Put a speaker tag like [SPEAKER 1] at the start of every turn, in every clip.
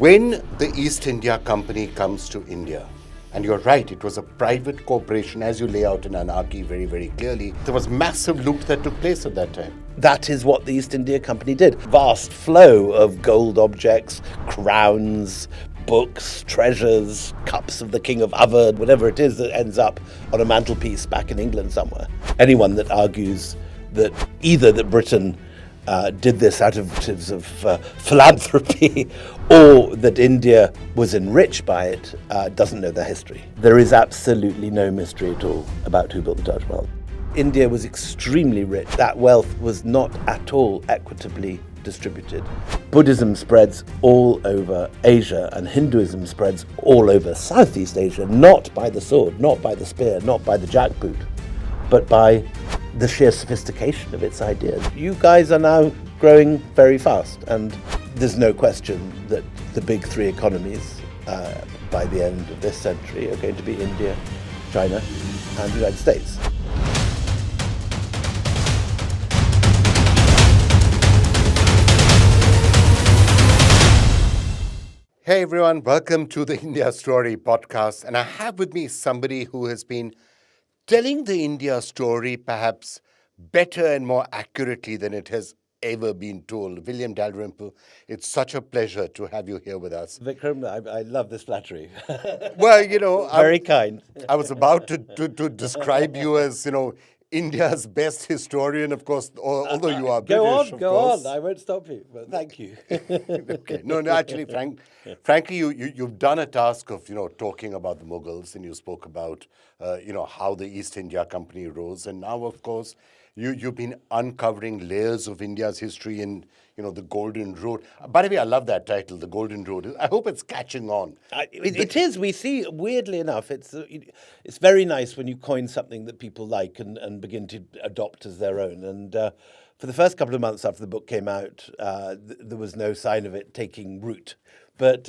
[SPEAKER 1] When the East India Company comes to India, and you're right, it was a private corporation, as you lay out in Anarchy very, very clearly. There was massive loot that took place at that time.
[SPEAKER 2] That is what the East India Company did. Vast flow of gold objects, crowns, books, treasures, cups of the King of Awadh, whatever it is that ends up on a mantelpiece back in England somewhere. Anyone that argues that either that Britain did this out of motives of philanthropy or that India was enriched by it doesn't know their history. There is absolutely no mystery at all about who built the Taj Mahal. India was extremely rich. That wealth was not at all equitably distributed. Buddhism spreads all over Asia and Hinduism spreads all over Southeast Asia, not by the sword, not by the spear, not by the jackboot, but by the sheer sophistication of its ideas. You guys are now growing very fast, and there's no question that the big three economies by the end of this century are going to be India, China, and the United States.
[SPEAKER 1] Hey everyone, welcome to the India Story podcast. And I have with me somebody who has been telling the India story perhaps better and more accurately than it has ever been told. William Dalrymple, it's such a pleasure to have you here with us.
[SPEAKER 2] Vikram, I love this flattery.
[SPEAKER 1] Well, you know,
[SPEAKER 2] very kind.
[SPEAKER 1] I was about to describe you as, India's best historian, of course, although you are British, of
[SPEAKER 2] Go
[SPEAKER 1] course.
[SPEAKER 2] on. I won't stop you, but thank you.
[SPEAKER 1] Okay. No, actually, frankly, you've done a task of, talking about the Mughals, and you spoke about, how the East India Company rose. And now, of course, you've been uncovering layers of India's history in, the Golden Road. By the way, I love that title, The Golden Road. I hope it's catching on.
[SPEAKER 2] It is. We see, weirdly enough, it's very nice when you coin something that people like and begin to adopt as their own. And for the first couple of months after the book came out, there was no sign of it taking root. But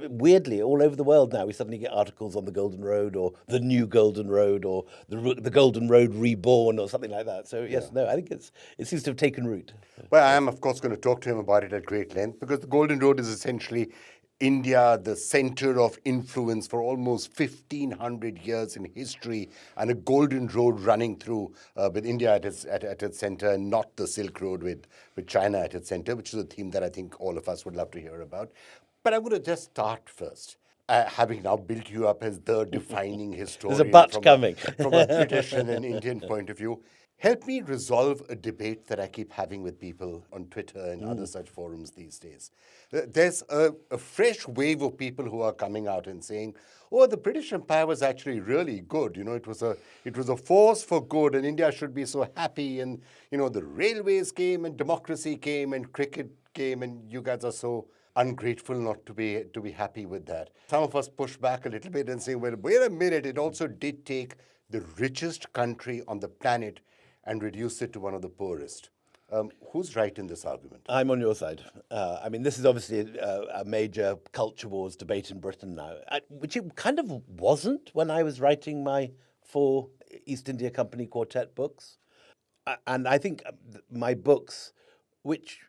[SPEAKER 2] weirdly, all over the world now, we suddenly get articles on the Golden Road or the new Golden Road or the Golden Road reborn or something like that. So, I think it seems to have taken root.
[SPEAKER 1] Well, I am, of course, going to talk to him about it at great length because the Golden Road is essentially India, the center of influence for almost 1,500 years in history, and a golden road running through with India at its center, and not the Silk Road with China at its center, which is a theme that I think all of us would love to hear about. But I'm going to just start first, having now built you up as the defining historian.
[SPEAKER 2] There's a but coming.
[SPEAKER 1] From a British and an Indian point of view. Help me resolve a debate that I keep having with people on Twitter and other such forums these days. There's a fresh wave of people who are coming out and saying, oh, the British Empire was actually really good. It was a force for good, and India should be so happy. And, the railways came, and democracy came, and cricket came, and you guys are so ungrateful not to be happy with that. Some of us push back a little bit and say, well, wait a minute, it also did take the richest country on the planet and reduce it to one of the poorest. Who's right in this argument?
[SPEAKER 2] I'm on your side. This is obviously a major culture wars debate in Britain now, which it kind of wasn't when I was writing my 4 East India Company quartet books. And I think my books, which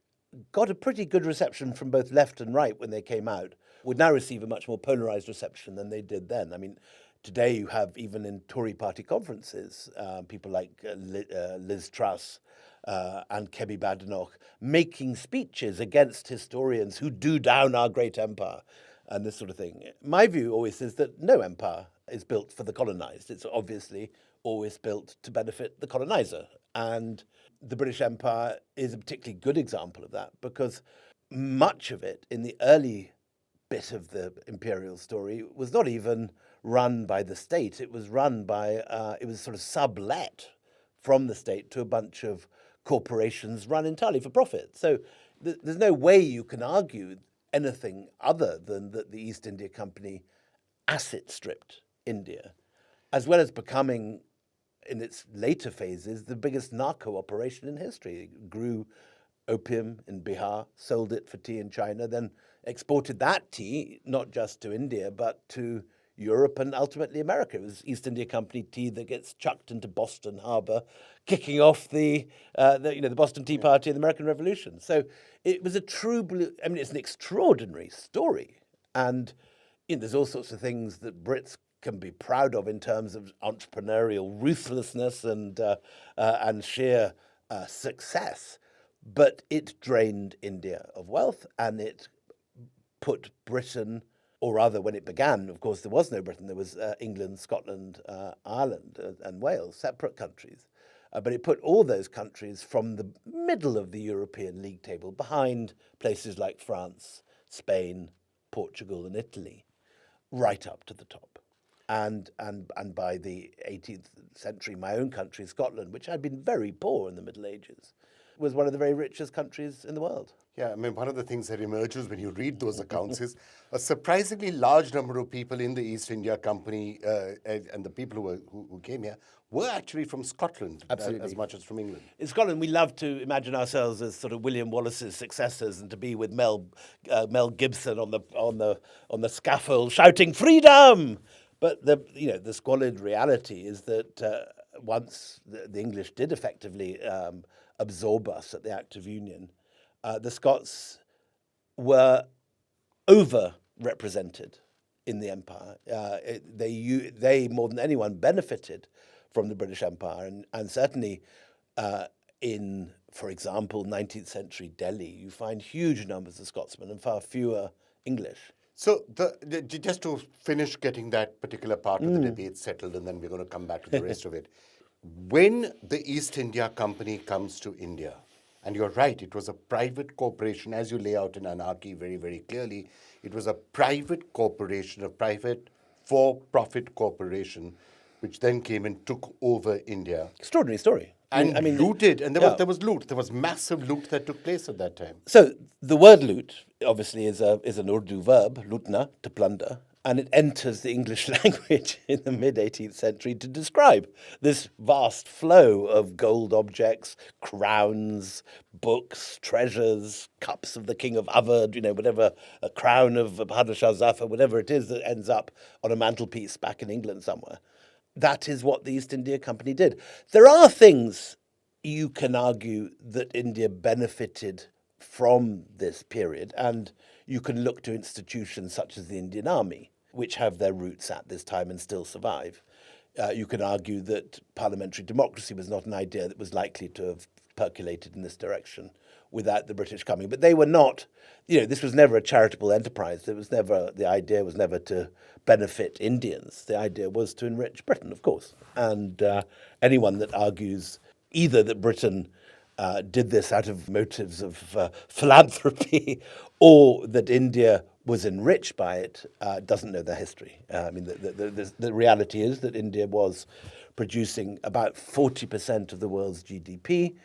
[SPEAKER 2] got a pretty good reception from both left and right when they came out, would now receive a much more polarised reception than they did then. Today you have, even in Tory party conferences, people like Liz Truss and Kemi Badenoch making speeches against historians who do down our great empire and this sort of thing. My view always is that no empire is built for the colonised. It's obviously always built to benefit the coloniser. And the British Empire is a particularly good example of that because much of it in the early bit of the imperial story was not even run by the state. It was run by, it was sort of sublet from the state to a bunch of corporations run entirely for profit. So there's no way you can argue anything other than that the East India Company asset stripped India, as well as becoming, in its later phases, the biggest narco operation in history. It grew opium in Bihar, sold it for tea in China, then exported that tea not just to India but to Europe and ultimately America. It was East India Company tea that gets chucked into Boston Harbor, kicking off the Boston Tea Party and the American Revolution. So it was a true blue. It's an extraordinary story. And there's all sorts of things that Brits can be proud of in terms of entrepreneurial ruthlessness and sheer success. But it drained India of wealth, and it put Britain, or rather, when it began, of course, there was no Britain. There was England, Scotland, Ireland, and Wales, separate countries. But it put all those countries from the middle of the European league table behind places like France, Spain, Portugal, and Italy, right up to the top. And by the 18th century, my own country, Scotland, which had been very poor in the Middle Ages, was one of the very richest countries in the world.
[SPEAKER 1] Yeah, I mean, one of the things that emerges when you read those accounts is a surprisingly large number of people in the East India Company and the people who came here were actually from Scotland as much as from England.
[SPEAKER 2] In Scotland, we love to imagine ourselves as sort of William Wallace's successors and to be with Mel Gibson on the scaffold shouting freedom. But the squalid reality is that once the English did effectively absorb us at the Act of Union, the Scots were overrepresented in the empire. They more than anyone benefited from the British Empire, and certainly in, for example, 19th century Delhi, you find huge numbers of Scotsmen and far fewer English.
[SPEAKER 1] So just to finish getting that particular part of the debate settled, and then we're going to come back to the rest of it. When the East India Company comes to India, and you're right, it was a private corporation, as you lay out in Anarchy very, very clearly, it was a private corporation, a private for-profit corporation, which then came and took over India.
[SPEAKER 2] Extraordinary story.
[SPEAKER 1] And looted, and there was loot. There was massive loot that took place at that time.
[SPEAKER 2] So the word loot, obviously, is an Urdu verb, lutna, to plunder, and it enters the English language in the mid-18th century to describe this vast flow of gold objects, crowns, books, treasures, cups of the King of Awadh, whatever, a crown of Bahadur Shah Zafar, whatever it is that ends up on a mantelpiece back in England somewhere. That is what the East India Company did. There are things you can argue that India benefited from this period, and you can look to institutions such as the Indian Army, which have their roots at this time and still survive. You can argue that parliamentary democracy was not an idea that was likely to have percolated in this direction without the British coming. But they were not, this was never a charitable enterprise. The idea was never to benefit Indians. The idea was to enrich Britain, of course. And anyone that argues either that Britain did this out of motives of philanthropy or that India was enriched by it doesn't know their history. The reality is that India was producing about 40% of the world's GDP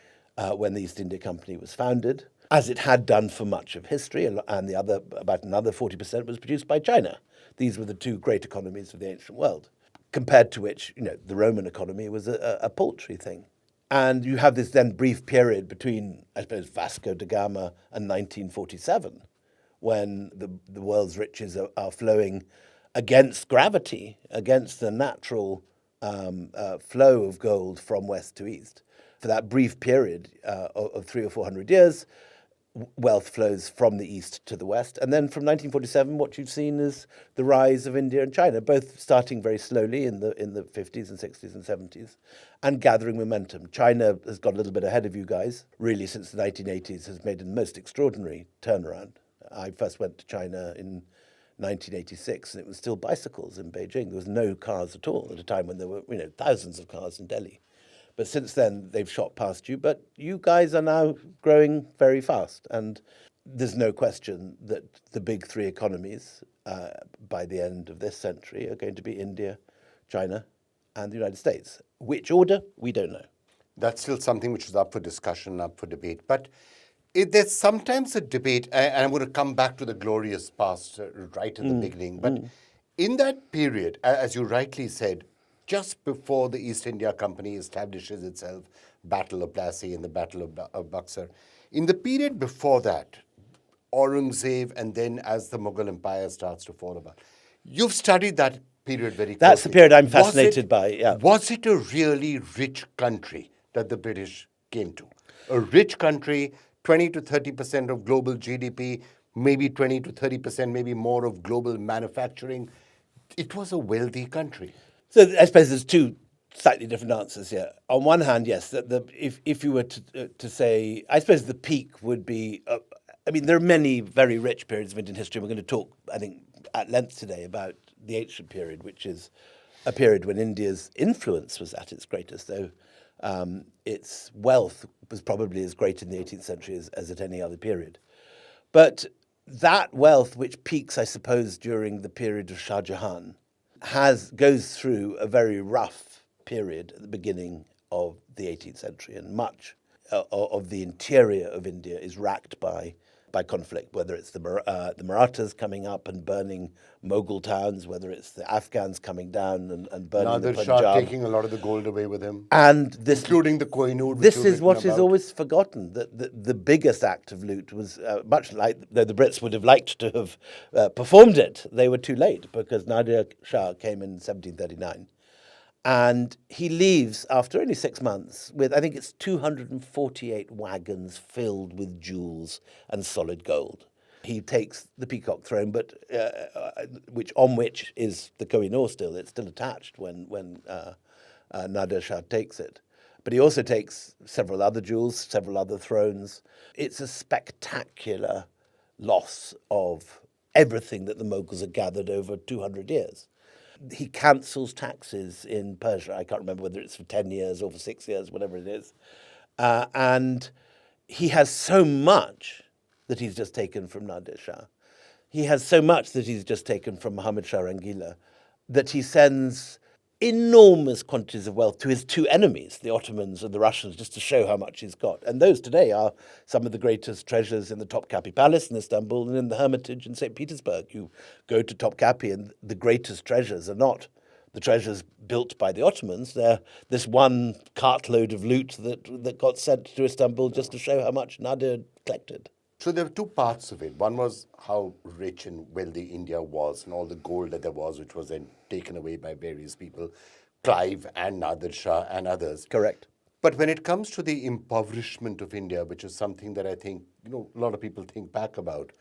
[SPEAKER 2] when the East India Company was founded, as it had done for much of history, and about another 40% was produced by China. These were the two great economies of the ancient world, compared to which the Roman economy was a paltry thing. And you have this then brief period between, I suppose, Vasco da Gama and 1947, when the world's riches are flowing against gravity, against the natural flow of gold from west to east. For that brief period of 300 or 400 years, wealth flows from the east to the west. And then from 1947, what you've seen is the rise of India and China, both starting very slowly in the 50s and 60s and 70s and gathering momentum. China has got a little bit ahead of you guys, really, since the 1980s, has made a most extraordinary turnaround. I first went to China in 1986, and it was still bicycles in Beijing. There was no cars at all at a time when there were thousands of cars in Delhi. But since then, they've shot past you. But you guys are now growing very fast. And there's no question that the big three economies by the end of this century are going to be India, China, and the United States. Which order? We don't know.
[SPEAKER 1] That's still something which is up for discussion, up for debate. But there's sometimes a debate, and I'm going to come back to the glorious past right at the beginning. But in that period, as you rightly said, just before the East India Company establishes itself, Battle of Plassey and the Battle of Buxar, in the period before that, Aurangzeb, and then as the Mughal Empire starts to fall apart, you've studied that period very closely.
[SPEAKER 2] That's the period I'm fascinated by, yeah.
[SPEAKER 1] Was it a really rich country that the British came to? A rich country, 20 to 30% of global GDP, maybe 20 to 30%, maybe more of global manufacturing. It was a wealthy country.
[SPEAKER 2] So I suppose there's two slightly different answers here. On one hand, yes, if you were to say, I suppose the peak would be. I mean, there are many very rich periods of Indian history. We're going to talk, I think, at length today about the ancient period, which is a period when India's influence was at its greatest, though its wealth was probably as great in the 18th century as at any other period. But that wealth, which peaks, I suppose, during the period of Shah Jahan, goes through a very rough period at the beginning of the 18th century, and much of the interior of India is racked by conflict, whether it's the Marathas coming up and burning Mughal towns, whether it's the Afghans coming down and burning the
[SPEAKER 1] Nadir
[SPEAKER 2] Punjab.
[SPEAKER 1] Shah taking a lot of the gold away with him,
[SPEAKER 2] And this,
[SPEAKER 1] including the Kohinoor. Which
[SPEAKER 2] this
[SPEAKER 1] you've
[SPEAKER 2] is what
[SPEAKER 1] written
[SPEAKER 2] is
[SPEAKER 1] about.
[SPEAKER 2] always forgotten, that the biggest act of loot was, much like, though the Brits would have liked to have performed it, they were too late, because Nadir Shah came in 1739. And he leaves after only 6 months with, I think it's 248 wagons filled with jewels and solid gold. He takes the Peacock Throne, but on which is the Kohinoor still. It's still attached when Nadir Shah takes it. But he also takes several other jewels, several other thrones. It's a spectacular loss of everything that the Mughals had gathered over 200 years. He cancels taxes in Persia. I can't remember whether it's for 10 years or for 6 years, whatever it is. And he has so much that he's just taken from Nadir Shah. He has so much that he's just taken from Muhammad Shah Rangila that he sends enormous quantities of wealth to his two enemies, the Ottomans and the Russians, just to show how much he's got. And those today are some of the greatest treasures in the Topkapi Palace in Istanbul and in the Hermitage in St. Petersburg. You go to Topkapi and the greatest treasures are not the treasures built by the Ottomans. They're this one cartload of loot that got sent to Istanbul just to show how much Nadir collected.
[SPEAKER 1] So there were two parts of it. One was how rich and wealthy India was and all the gold that there was, which was then taken away by various people, Clive and Nadir Shah and others.
[SPEAKER 2] Correct.
[SPEAKER 1] But when it comes to the impoverishment of India, which is something that I think a lot of people think back about,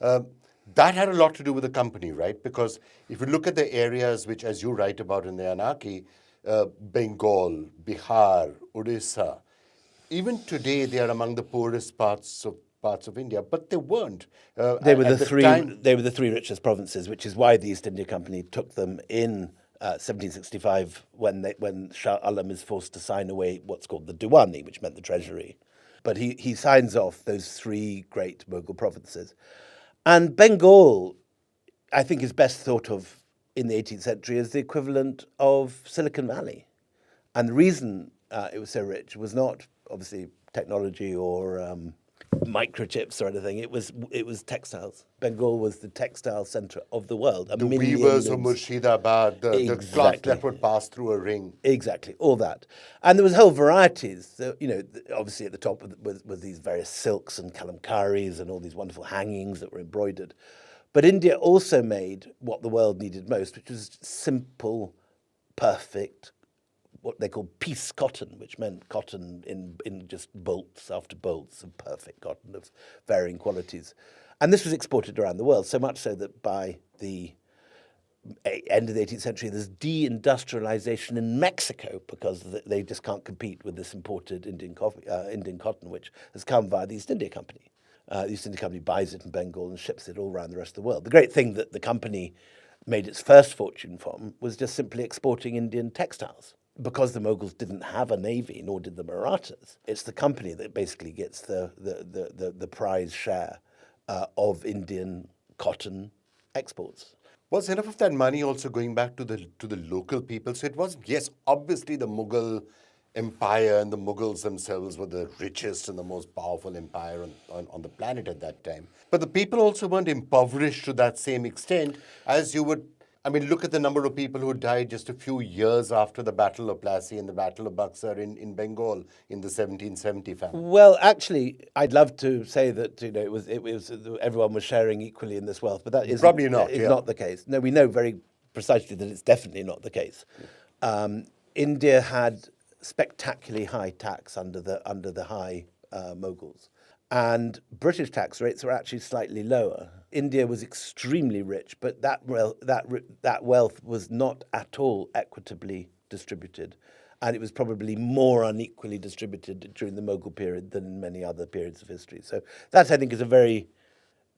[SPEAKER 1] that had a lot to do with the company, right? Because if you look at the areas which, as you write about in the Anarchy, Bengal, Bihar, Odisha, even today they are among the poorest parts of India, but they weren't.
[SPEAKER 2] They were the three richest provinces, which is why the East India Company took them in 1765 when Shah Alam is forced to sign away what's called the Diwani, which meant the treasury. But he signs off those three great Mughal provinces. And Bengal, I think, is best thought of in the 18th century as the equivalent of Silicon Valley. And the reason it was so rich was not obviously technology or microchips or anything. It was textiles. Bengal was the textile centre of the world.
[SPEAKER 1] The weavers of Murshidabad, the cloth that would pass through a ring.
[SPEAKER 2] Exactly, all that. And there was whole varieties. So, obviously at the top was these various silks and kalamkaris and all these wonderful hangings that were embroidered. But India also made what the world needed most, which was simple, perfect, what they called piece cotton, which meant cotton in just bolts after bolts of perfect cotton of varying qualities. And this was exported around the world, so much so that by the end of the 18th century, there's de-industrialisation in Mexico because they just can't compete with this imported Indian cotton, which has come via the East India Company. The East India Company buys it in Bengal and ships it all around the rest of the world. The great thing that the company made its first fortune from was just simply exporting Indian textiles. Because the Mughals didn't have a navy, nor did the Marathas, it's the company that basically gets the prize share of Indian cotton exports.
[SPEAKER 1] Was enough of that money also going back to the local people? So it was, yes, obviously the Mughal empire and the Mughals themselves were the richest and the most powerful empire on the planet at that time. But the people also weren't impoverished to that same extent as you would. I mean, look at the number of people who died just a few years after the Battle of Plassey and the Battle of Buxar in Bengal in the 1770 famine.
[SPEAKER 2] Well, actually, I'd love to say that it was everyone was sharing equally in this wealth, but that is
[SPEAKER 1] Probably not.
[SPEAKER 2] It's not the case. No, we know very precisely that it's definitely not the case. India had spectacularly high tax under the high Mughals, And British tax rates were actually slightly lower. India was extremely rich, but that wealth was not at all equitably distributed. And it was probably more unequally distributed during the Mughal period than in many other periods of history. So that, I think, is a very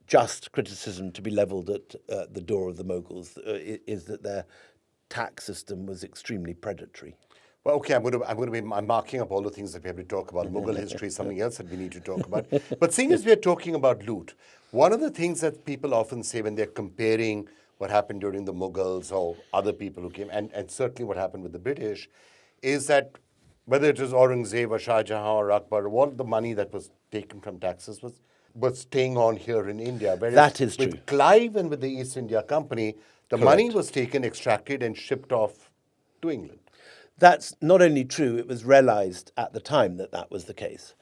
[SPEAKER 2] just criticism to be levelled at the door of the Mughals, is that their tax system was extremely predatory.
[SPEAKER 1] Well, okay, I'm marking up all the things that we have to talk about. Mughal history is something else that we need to talk about. But seeing as we're talking about loot, one of the things that people often say when they're comparing what happened during the Mughals or other people who came, and certainly what happened with the British, is that whether it was Aurangzeb or Shah Jahan or Akbar, all the money that was taken from taxes was staying on here in India. Whereas
[SPEAKER 2] That is true.
[SPEAKER 1] with Clive and with the East India Company, the money was taken, extracted, and shipped off to England.
[SPEAKER 2] That's not only true, it was realised at the time that that was the case.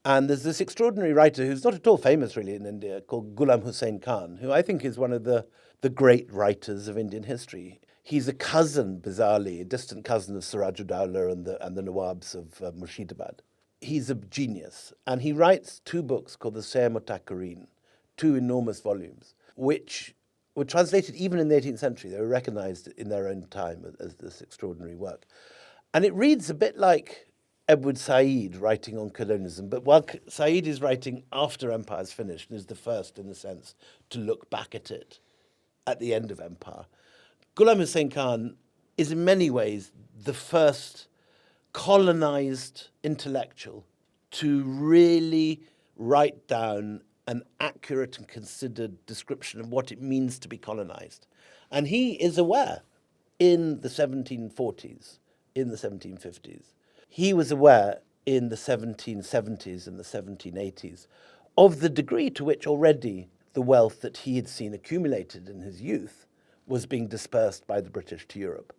[SPEAKER 2] And there's this extraordinary writer who's not at all famous really in India called Ghulam Hussain Khan, who I think is one of the great writers of Indian history. He's a cousin, bizarrely, a distant cousin of Siraj-ud-Dowlah and the Nawabs of Murshidabad. He's a genius, and he writes two books called the Sayar-Mutakarreen, two enormous volumes, which were translated even in the 18th century. They were recognised in their own time as this extraordinary work. And it reads a bit like Edward Said writing on colonialism, but while Said is writing after empire's finished and is the first, in a sense, to look back at it at the end of empire, Ghulam Hussain Khan is in many ways the first colonised intellectual to really write down an accurate and considered description of what it means to be colonised. And he is aware in the 1740s, in the 1750s, he was aware in the 1770s and the 1780s of the degree to which already the wealth that he had seen accumulated in his youth was being dispersed by the British to Europe.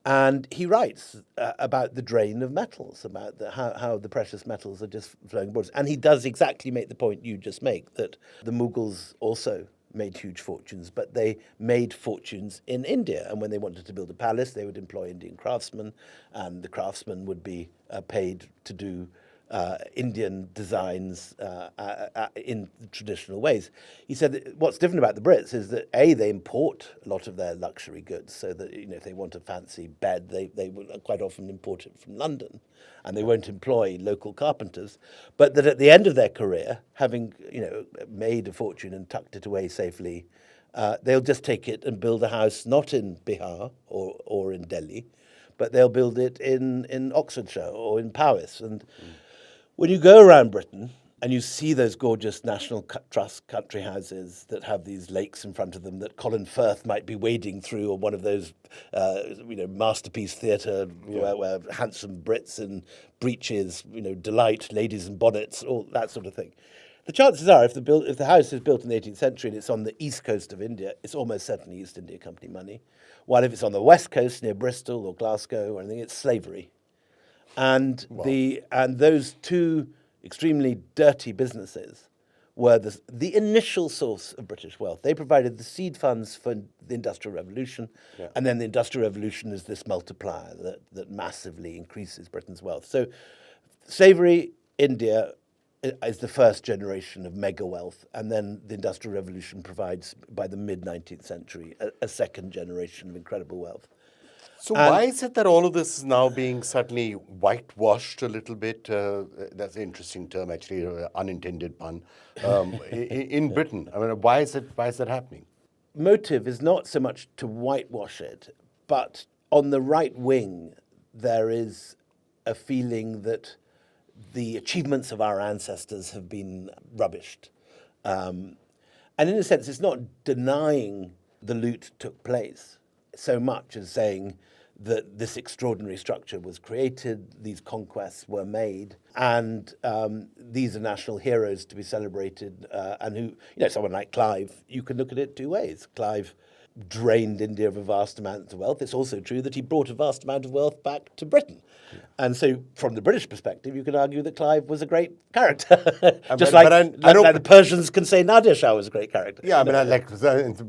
[SPEAKER 2] And he writes about the drain of metals, about how the precious metals are just flowing abroad. And he does exactly make the point you just make, that the Mughals also made huge fortunes, but they made fortunes in India. And when they wanted to build a palace, they would employ Indian craftsmen, and the craftsmen would be paid to do Indian designs in traditional ways. He said that what's different about the Brits is that they import a lot of their luxury goods, so that if they want a fancy bed, they will quite often import it from London, and they won't employ local carpenters. But that at the end of their career, having made a fortune and tucked it away safely, they'll just take it and build a house not in Bihar or in Delhi, but they'll build it in Oxfordshire or in Powys. And when you go around Britain and you see those gorgeous National Trust country houses that have these lakes in front of them that Colin Firth might be wading through, or one of those masterpiece theatre where handsome Brits in breeches delight ladies in bonnets, all that sort of thing. The chances are, if the house is built in the 18th century and it's on the east coast of India, it's almost certainly East India Company money. While if it's on the west coast near Bristol or Glasgow or anything, it's slavery. And those two extremely dirty businesses were the initial source of British wealth. They provided the seed funds for the Industrial Revolution, and then the Industrial Revolution is this multiplier that massively increases Britain's wealth. So slavery, India, is the first generation of mega wealth, and then the Industrial Revolution provides, by the mid-19th century, a second generation of incredible wealth.
[SPEAKER 1] So why is it that all of this is now being suddenly whitewashed a little bit? That's an interesting term, actually, unintended pun, in Britain. I mean, why is that happening?
[SPEAKER 2] Motive is not so much to whitewash it, but on the right wing, there is a feeling that the achievements of our ancestors have been rubbished. And in a sense, it's not denying the loot took place so much as saying that this extraordinary structure was created, these conquests were made, and these are national heroes to be celebrated, and who, someone like Clive, you can look at it two ways. Clive drained India of a vast amount of wealth. It's also true that he brought a vast amount of wealth back to Britain. Yeah. And so, from the British perspective, you can argue that Clive was a great character. Just like the Persians can say Nadir Shah was a great character.
[SPEAKER 1] Yeah,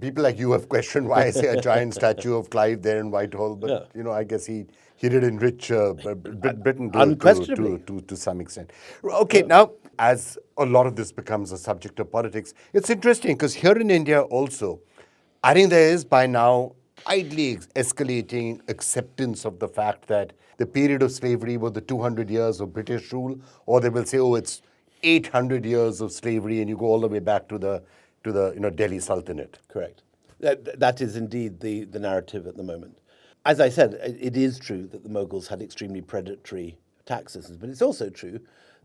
[SPEAKER 1] people like you have questioned why is there a giant statue of Clive there in Whitehall, but I guess he He did enrich Britain
[SPEAKER 2] Unquestionably.
[SPEAKER 1] to some extent. Okay, now, as a lot of this becomes a subject of politics, it's interesting because here in India also, I think there is by now idly escalating acceptance of the fact that the period of slavery was the 200 years of British rule, or they will say, oh, it's 800 years of slavery, and you go all the way back to the Delhi Sultanate.
[SPEAKER 2] Correct. That is indeed the narrative at the moment. As I said, it is true that the Mughals had extremely predatory tax systems, but it's also true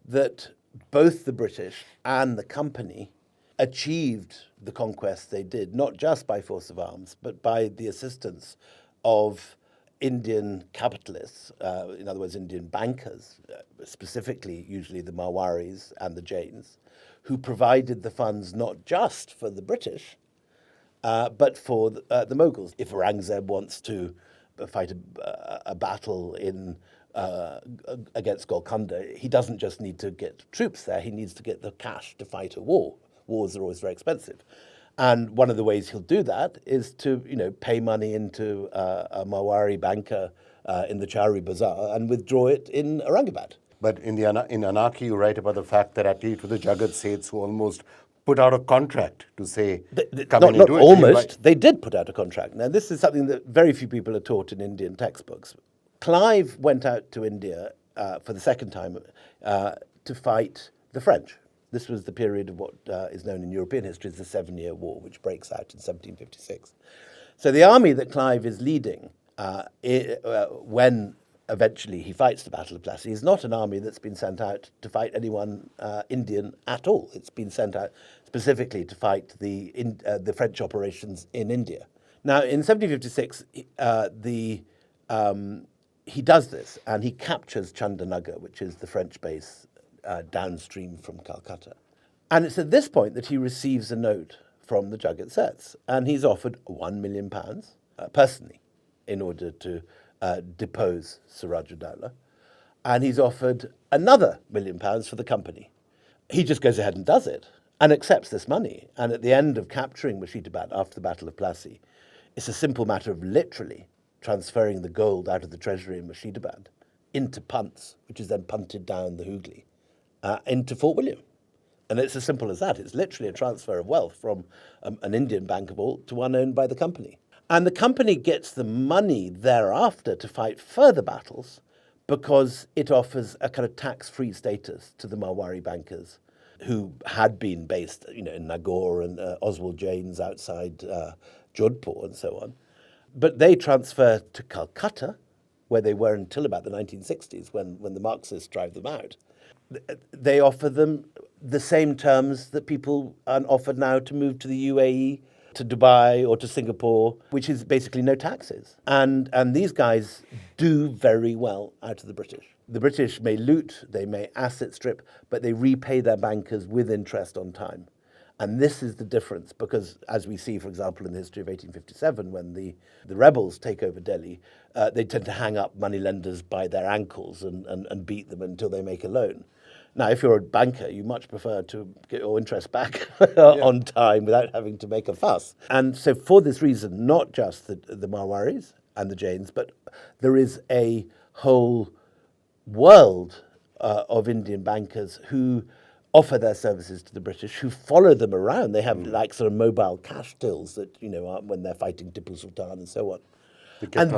[SPEAKER 2] that both the British and the company achieved the conquest they did, not just by force of arms, but by the assistance of Indian capitalists, in other words, Indian bankers, specifically usually the Marwaris and the Jains, who provided the funds not just for the British, but for the Mughals. If Aurangzeb wants to fight a battle against Golconda, he doesn't just need to get troops there, he needs to get the cash to fight a war. Wars are always very expensive. And one of the ways he'll do that is to pay money into a Marwari banker in the Chowri Bazaar and withdraw it in Aurangabad.
[SPEAKER 1] But in Anarchy, you write about the fact that at least with the Jagat Seths who almost put out a contract to say, come in and do it.
[SPEAKER 2] Almost, they did put out a contract. Now, this is something that very few people are taught in Indian textbooks. Clive went out to India for the second time to fight the French. This was the period of what is known in European history as the 7-Year War, which breaks out in 1756. So the army that Clive is leading when eventually he fights the Battle of Plassey is not an army that's been sent out to fight anyone Indian at all. It's been sent out specifically to fight the French operations in India. Now, in 1756, he does this, and he captures Chandra, which is the French base downstream from Calcutta. And it's at this point that he receives a note from the Jagat Seths, and he's offered £1 million personally in order to depose Suraj-ud-Dowlah, and he's offered another £1 million for the company. He just goes ahead and does it and accepts this money. And at the end of capturing Murshidabad after the Battle of Plassey, it's a simple matter of literally transferring the gold out of the treasury in Murshidabad into punts, which is then punted down the Hooghly into Fort William. And it's as simple as that. It's literally a transfer of wealth from an Indian bank vault to one owned by the company. And the company gets the money thereafter to fight further battles because it offers a kind of tax-free status to the Marwari bankers who had been based in Nagore and Oswald Jain's outside Jodhpur and so on. But they transfer to Calcutta, where they were until about the 1960s when the Marxists drive them out. They offer them the same terms that people are offered now to move to the UAE, to Dubai or to Singapore, which is basically no taxes. And these guys do very well out of the British. The British may loot, they may asset strip, but they repay their bankers with interest on time. And this is the difference because, as we see, for example, in the history of 1857, when the rebels take over Delhi, they tend to hang up moneylenders by their ankles and beat them until they make a loan. Now, if you're a banker, you much prefer to get your interest back on time without having to make a fuss. And so for this reason, not just the Marwaris and the Jains, but there is a whole world of Indian bankers who offer their services to the British, who follow them around. They have like sort of mobile cash tills that, when they're fighting Tipu Sultan and so on. And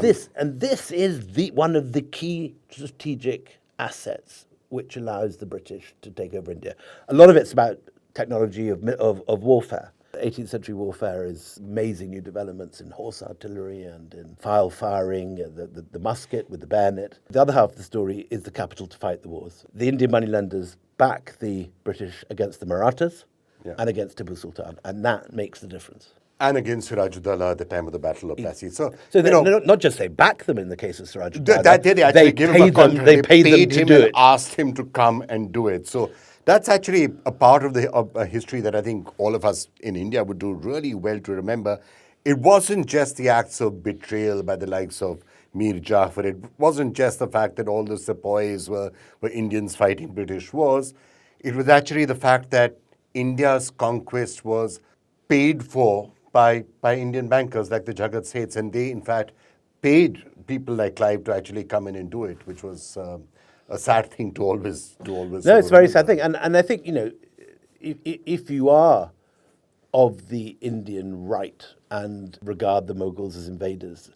[SPEAKER 2] this is one of the key strategic assets which allows the British to take over India. A lot of it's about technology of warfare. 18th century warfare is amazing new developments in horse artillery and in file firing, the musket with the bayonet. The other half of the story is the capital to fight the wars. The Indian moneylenders back the British against the Marathas and against Tipu Sultan, and that makes the difference.
[SPEAKER 1] And against Suraj-ud-Dowlah at the time of the Battle of Plassey. So
[SPEAKER 2] not just they back them in the case of Suraj-ud-Dowlah.
[SPEAKER 1] They actually gave him a contract.
[SPEAKER 2] They paid them to
[SPEAKER 1] him
[SPEAKER 2] do
[SPEAKER 1] and
[SPEAKER 2] it.
[SPEAKER 1] asked him to come and do it. So that's actually a part of a history that I think all of us in India would do really well to remember. It wasn't just the acts of betrayal by the likes of Mir Jafar. It wasn't just the fact that all the sepoys were Indians fighting British wars. It was actually the fact that India's conquest was paid for by Indian bankers like the Jagat Seths, and they, in fact, paid people like Clive to actually come in and do it, which was a sad thing to always
[SPEAKER 2] No,
[SPEAKER 1] sort
[SPEAKER 2] it's
[SPEAKER 1] of
[SPEAKER 2] a very sad
[SPEAKER 1] remember.
[SPEAKER 2] thing, and I think if you are of the Indian right and regard the Mughals as invaders,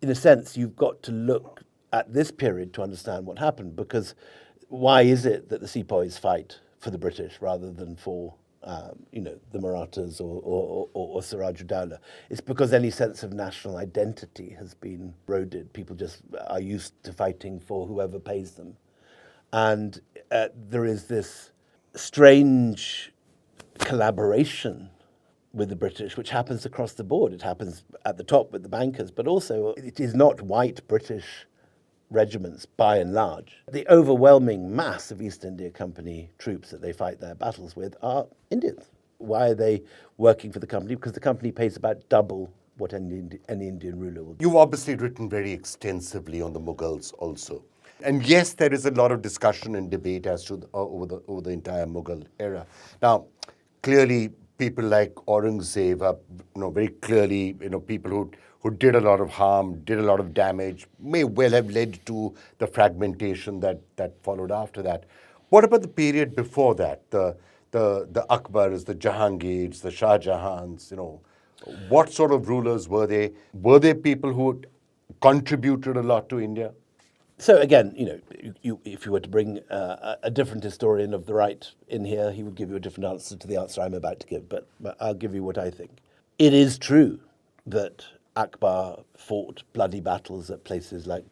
[SPEAKER 2] in a sense, you've got to look at this period to understand what happened. Because why is it that the sepoys fight for the British rather than for the Marathas or Siraj-ud-Dowlah? It's because any sense of national identity has been eroded. People just are used to fighting for whoever pays them. And there is this strange collaboration with the British, which happens across the board. It happens at the top with the bankers, but also it is not white British regiments by and large. The overwhelming mass of East India Company troops that they fight their battles with are Indians. Why are they working for the company? Because the company pays about double what any Indian ruler will do.
[SPEAKER 1] You've obviously written very extensively on the Mughals also. And yes, there is a lot of discussion and debate as to over the entire Mughal era. Now, clearly, people like Aurangzeb are very clearly people who did a lot of harm, did a lot of damage, may well have led to the fragmentation that followed after that. What about the period before that? The Akbars, the Jahangirs, the Shah Jahans, what sort of rulers were they? Were they people who contributed a lot to India?
[SPEAKER 2] So again, if you were to bring a different historian of the right in here, he would give you a different answer to the answer I'm about to give. But I'll give you what I think. It is true that Akbar fought bloody battles at places like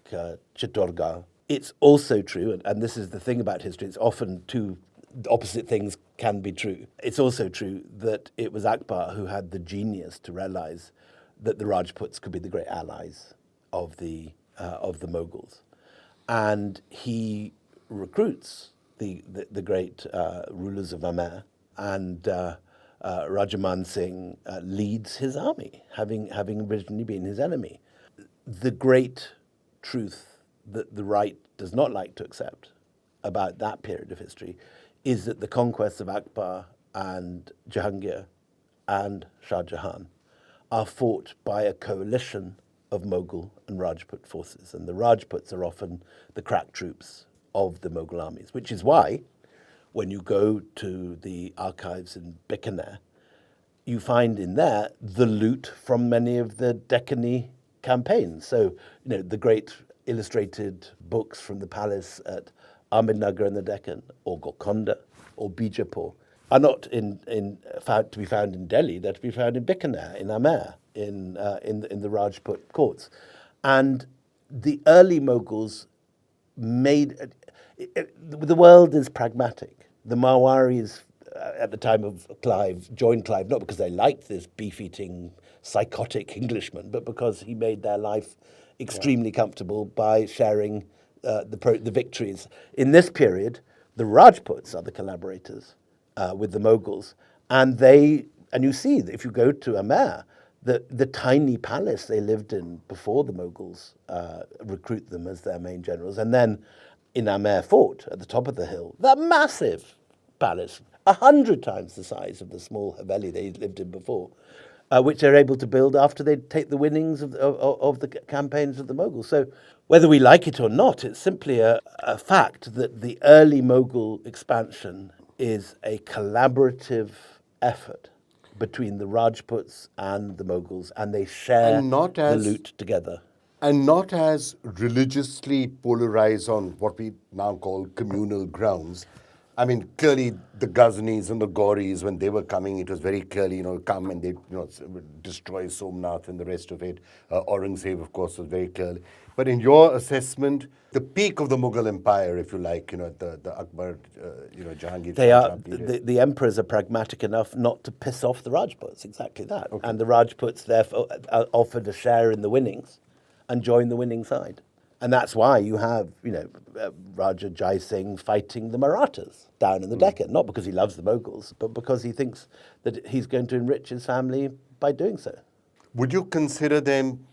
[SPEAKER 2] Chittorgarh. It's also true, and this is the thing about history, it's often two opposite things can be true. It's also true that it was Akbar who had the genius to realize that the Rajputs could be the great allies of the Mughals. And he recruits the great rulers of Amer, and Rajaman Singh leads his army, having originally been his enemy. The great truth that the right does not like to accept about that period of history is that the conquests of Akbar and Jahangir and Shah Jahan are fought by a coalition of Mughal and Rajput forces. And the Rajputs are often the crack troops of the Mughal armies, which is why when you go to the archives in Bikaner, you find in there the loot from many of the Deccani campaigns. So, the great illustrated books from the palace at Ahmednagar in the Deccan, or Golconda, or Bijapur, are not to be found in Delhi. They're to be found in Bikaner, in Amer, in the Rajput courts. And the early Mughals made the world is pragmatic. The Marwaris at the time of Clive joined Clive not because they liked this beef-eating, psychotic Englishman, but because he made their life extremely comfortable by sharing the victories. In this period, the Rajputs are the collaborators with the Mughals, and you see that if you go to Amer, the tiny palace they lived in before the Mughals recruit them as their main generals, and then in Amer Fort at the top of the hill, the massive palace, 100 times the size of the small Haveli they lived in before, which they're able to build after they take the winnings of the campaigns of the Mughals. So whether we like it or not, it's simply a fact that the early Mughal expansion is a collaborative effort between the Rajputs and the Mughals, and they share
[SPEAKER 1] And not
[SPEAKER 2] the
[SPEAKER 1] as
[SPEAKER 2] loot together.
[SPEAKER 1] and not as religiously polarized on what we now call communal grounds. I mean, clearly the Ghaznavis and the Gauris, when they were coming, it was very clearly, come and they, destroy Somnath and the rest of it. Aurangzeb, of course, was very clear. But in your assessment, the peak of the Mughal Empire, if you like, the Akbar, Jahangir,
[SPEAKER 2] They
[SPEAKER 1] Shah
[SPEAKER 2] are
[SPEAKER 1] Jahan period.
[SPEAKER 2] the emperors are pragmatic enough not to piss off the Rajputs. Exactly that, and the Rajputs therefore are offered a share in the winnings, and join the winning side. And that's why you have, Raja Jai Singh fighting the Marathas down in the Deccan, not because he loves the Mughals, but because he thinks that he's going to enrich his family by doing so.
[SPEAKER 1] Would you consider them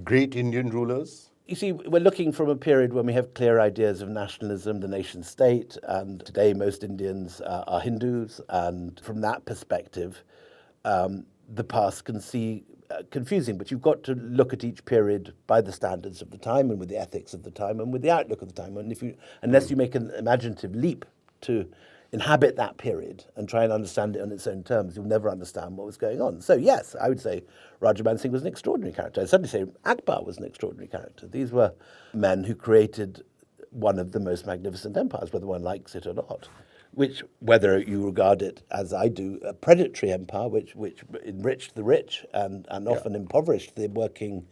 [SPEAKER 1] great Indian rulers?
[SPEAKER 2] You see, we're looking from a period when we have clear ideas of nationalism, the nation state, and today most Indians are Hindus. And from that perspective, the past can see confusing, but you've got to look at each period by the standards of the time and with the ethics of the time and with the outlook of the time. And unless you make an imaginative leap to inhabit that period and try and understand it on its own terms, you'll never understand what was going on. So yes, I would say Raja Man Singh was an extraordinary character. I'd certainly say Akbar was an extraordinary character. These were men who created one of the most magnificent empires, whether one likes it or not. Which, whether you regard it as I do, a predatory empire, which enriched the rich and often impoverished the working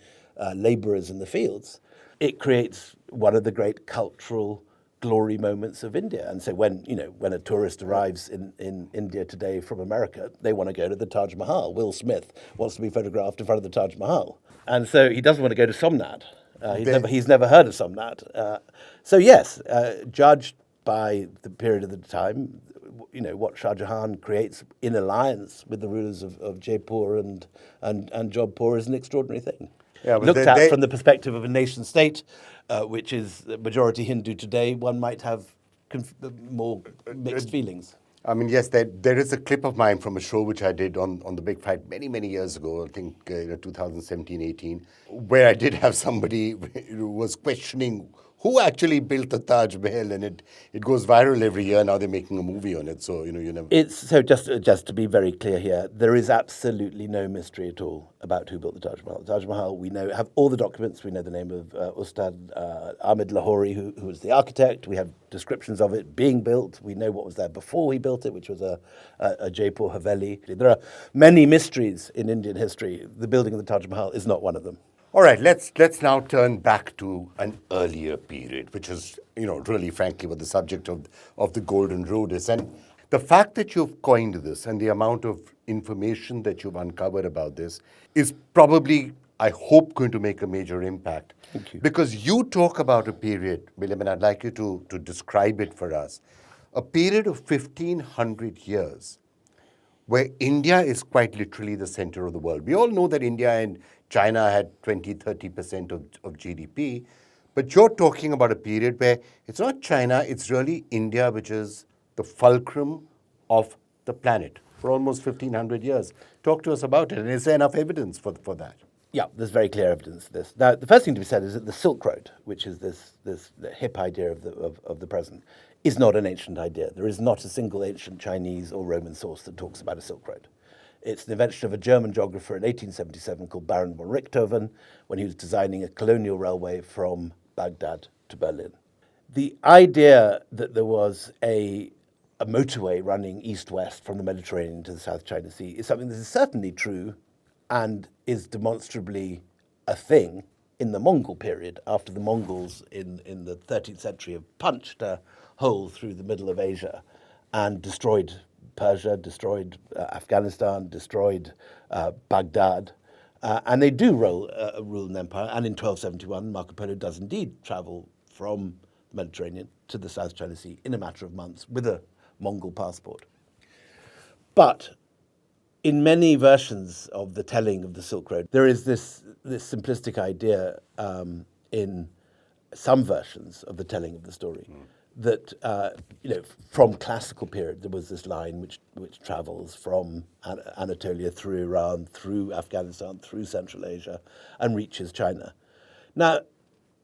[SPEAKER 2] labourers in the fields, it creates one of the great cultural glory moments of India. And so when a tourist arrives in India today from America, they want to go to the Taj Mahal. Will Smith wants to be photographed in front of the Taj Mahal. And so he doesn't want to go to Somnath. He's never heard of Somnath. So yes, judged by the period of the time, what Shah Jahan creates in alliance with the rulers of Jaipur and Jodhpur is an extraordinary thing.
[SPEAKER 1] Yeah, but
[SPEAKER 2] Looked at from the perspective of a nation state, which is majority Hindu today, one might have more mixed feelings.
[SPEAKER 1] I mean, yes, there is a clip of mine from a show which I did on the Big Fight many, many years ago, I think 2017-18, where I did have somebody who was questioning who actually built the Taj Mahal, and it goes viral every year. Now they're making a movie on it, so you never.
[SPEAKER 2] It's so just to be very clear here, there is absolutely no mystery at all about who built the Taj Mahal. The Taj Mahal, we have all the documents. We know the name of Ustad Ahmed Lahori, who was the architect. We have descriptions of it being built. We know what was there before he built it, which was a Jaipur Haveli. There are many mysteries in Indian history. The building of the Taj Mahal is not one of them.
[SPEAKER 1] All right, let's now turn back to an earlier period, which is, really, frankly, what the subject of the Golden Road is. And the fact that you've coined this and the amount of information that you've uncovered about this is probably, I hope, going to make a major impact.
[SPEAKER 2] Thank you.
[SPEAKER 1] Because you talk about a period, William, and I'd like you to describe it for us, a period of 1,500 years where India is quite literally the center of the world. We all know that India and China had 20-30% of GDP, but you're talking about a period where it's not China, it's really India, which is the fulcrum of the planet for almost 1,500 years. Talk to us about it, and is there enough evidence for that?
[SPEAKER 2] Yeah, there's very clear evidence of this. Now, the first thing to be said is that the Silk Road, which is this hip idea of the present, is not an ancient idea. There is not a single ancient Chinese or Roman source that talks about a Silk Road. It's the invention of a German geographer in 1877 called Baron von Richthofen when he was designing a colonial railway from Baghdad to Berlin. The idea that there was a motorway running east-west from the Mediterranean to the South China Sea is something that is certainly true and is demonstrably a thing in the Mongol period, after the Mongols in the 13th century have punched a hole through the middle of Asia and destroyed Persia, destroyed Afghanistan, destroyed Baghdad. And they do rule an empire. And in 1271, Marco Polo does indeed travel from the Mediterranean to the South China Sea in a matter of months with a Mongol passport. But in many versions of the telling of the Silk Road, there is this simplistic idea in some versions of the telling of the story that from classical period there was this line which travels from Anatolia through Iran, through Afghanistan, through Central Asia, and reaches China. Now,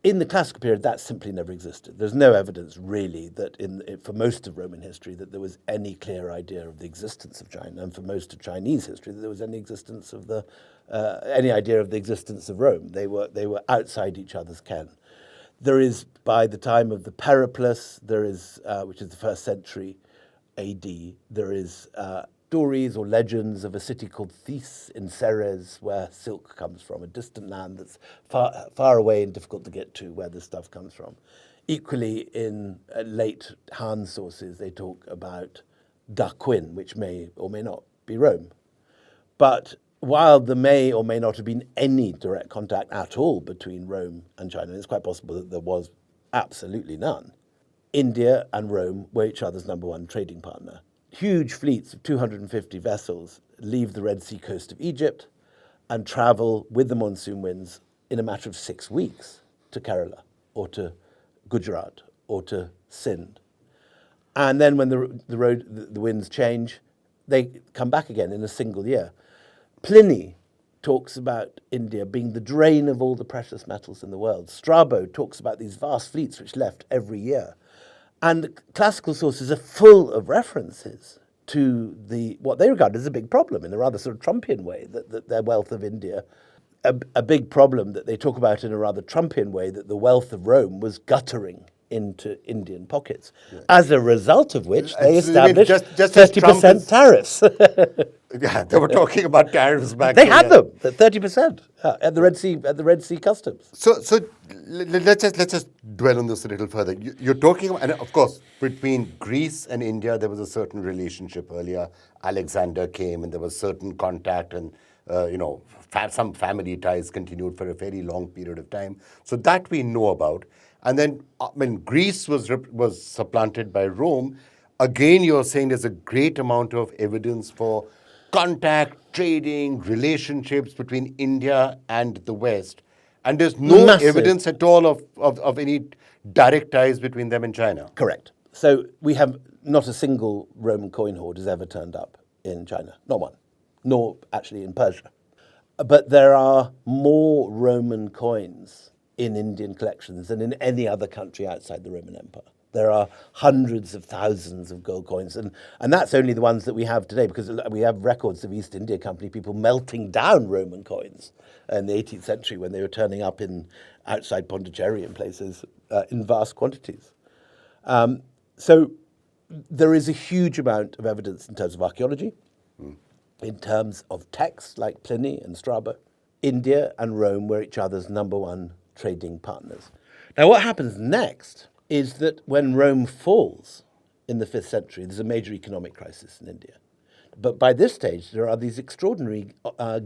[SPEAKER 2] in the classical period, that simply never existed. There's no evidence, really, that for most of Roman history, that there was any clear idea of the existence of China, and for most of Chinese history, that there was any existence of any idea of the existence of Rome. They were outside each other's ken. There is, by the time of the Periplus, there is, which is the 1st century AD, there is stories or legends of a city called Thys in Ceres, where silk comes from, a distant land that's far away and difficult to get to, where this stuff comes from. Equally, in late Han sources, they talk about Da Quin, which may or may not be Rome. But while there may or may not have been any direct contact at all between Rome and China, it's quite possible that there was absolutely none, India and Rome were each other's number one trading partner. Huge fleets of 250 vessels leave the Red Sea coast of Egypt and travel with the monsoon winds in a matter of 6 weeks to Kerala or to Gujarat or to Sindh. And then when the winds change, they come back again in a single year. Pliny talks about India being the drain of all the precious metals in the world. Strabo talks about these vast fleets which left every year. And the classical sources are full of references to what they regard as a big problem in a rather sort of Trumpian way, that their wealth of India, a big problem that they talk about in a rather Trumpian way, that the wealth of Rome was guttering into Indian pockets, as a result of which they established
[SPEAKER 1] just as Trump
[SPEAKER 2] 30%
[SPEAKER 1] is-
[SPEAKER 2] tariffs.
[SPEAKER 1] Yeah, they were talking about tariffs back
[SPEAKER 2] They
[SPEAKER 1] then.
[SPEAKER 2] had
[SPEAKER 1] yeah.
[SPEAKER 2] them at 30% at the Red Sea customs.
[SPEAKER 1] So let's just dwell on this a little further. You're talking about, and of course, between Greece and India, there was a certain relationship earlier. Alexander came, and there was certain contact, and some family ties continued for a very long period of time. So that we know about. And then when Greece was supplanted by Rome, again, you're saying there's a great amount of evidence for contact, trading, relationships between India and the West. And there's no
[SPEAKER 2] Massive.
[SPEAKER 1] evidence at all of any direct ties between them and China.
[SPEAKER 2] Correct. So we have not a single Roman coin hoard has ever turned up in China, not one, nor actually in Persia. But there are more Roman coins in Indian collections than in any other country outside the Roman Empire. There are hundreds of thousands of gold coins, and that's only the ones that we have today, because we have records of East India Company people melting down Roman coins in the 18th century when they were turning up outside Pondicherry and places in vast quantities. So there is a huge amount of evidence in terms of archaeology, in terms of texts like Pliny and Strabo. India and Rome were each other's number one trading partners. Now, what happens next is that when Rome falls in the 5th century, there's a major economic crisis in India. But by this stage, there are these extraordinary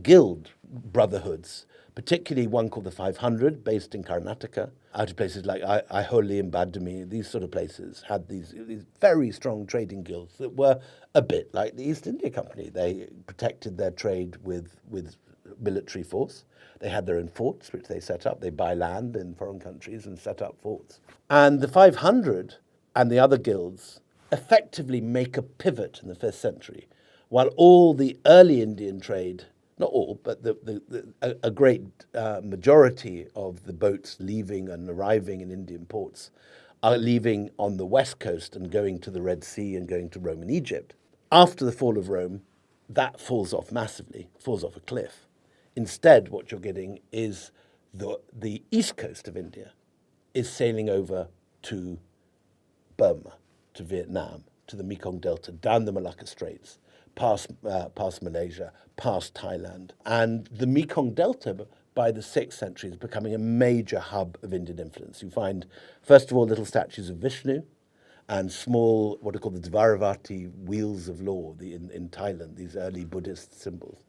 [SPEAKER 2] guild brotherhoods, particularly one called the 500, based in Karnataka, out of places like Aiholi and Badami. These sort of places had these very strong trading guilds that were a bit like the East India Company. They protected their trade with military force. They had their own forts, which they set up. They buy land in foreign countries and set up forts. And the 500 and the other guilds effectively make a pivot in the 5th century, while all the early Indian trade, not all, but a great majority of the boats leaving and arriving in Indian ports are leaving on the west coast and going to the Red Sea and going to Rome and Egypt. After the fall of Rome, that falls off massively, falls off a cliff. Instead, what you're getting is the east coast of India is sailing over to Burma, to Vietnam, to the Mekong Delta, down the Malacca Straits, past Malaysia, past Thailand. And the Mekong Delta, by the 6th century, is becoming a major hub of Indian influence. You find, first of all, little statues of Vishnu and small, what are called the Dvaravati wheels of law in Thailand, these early Buddhist symbols.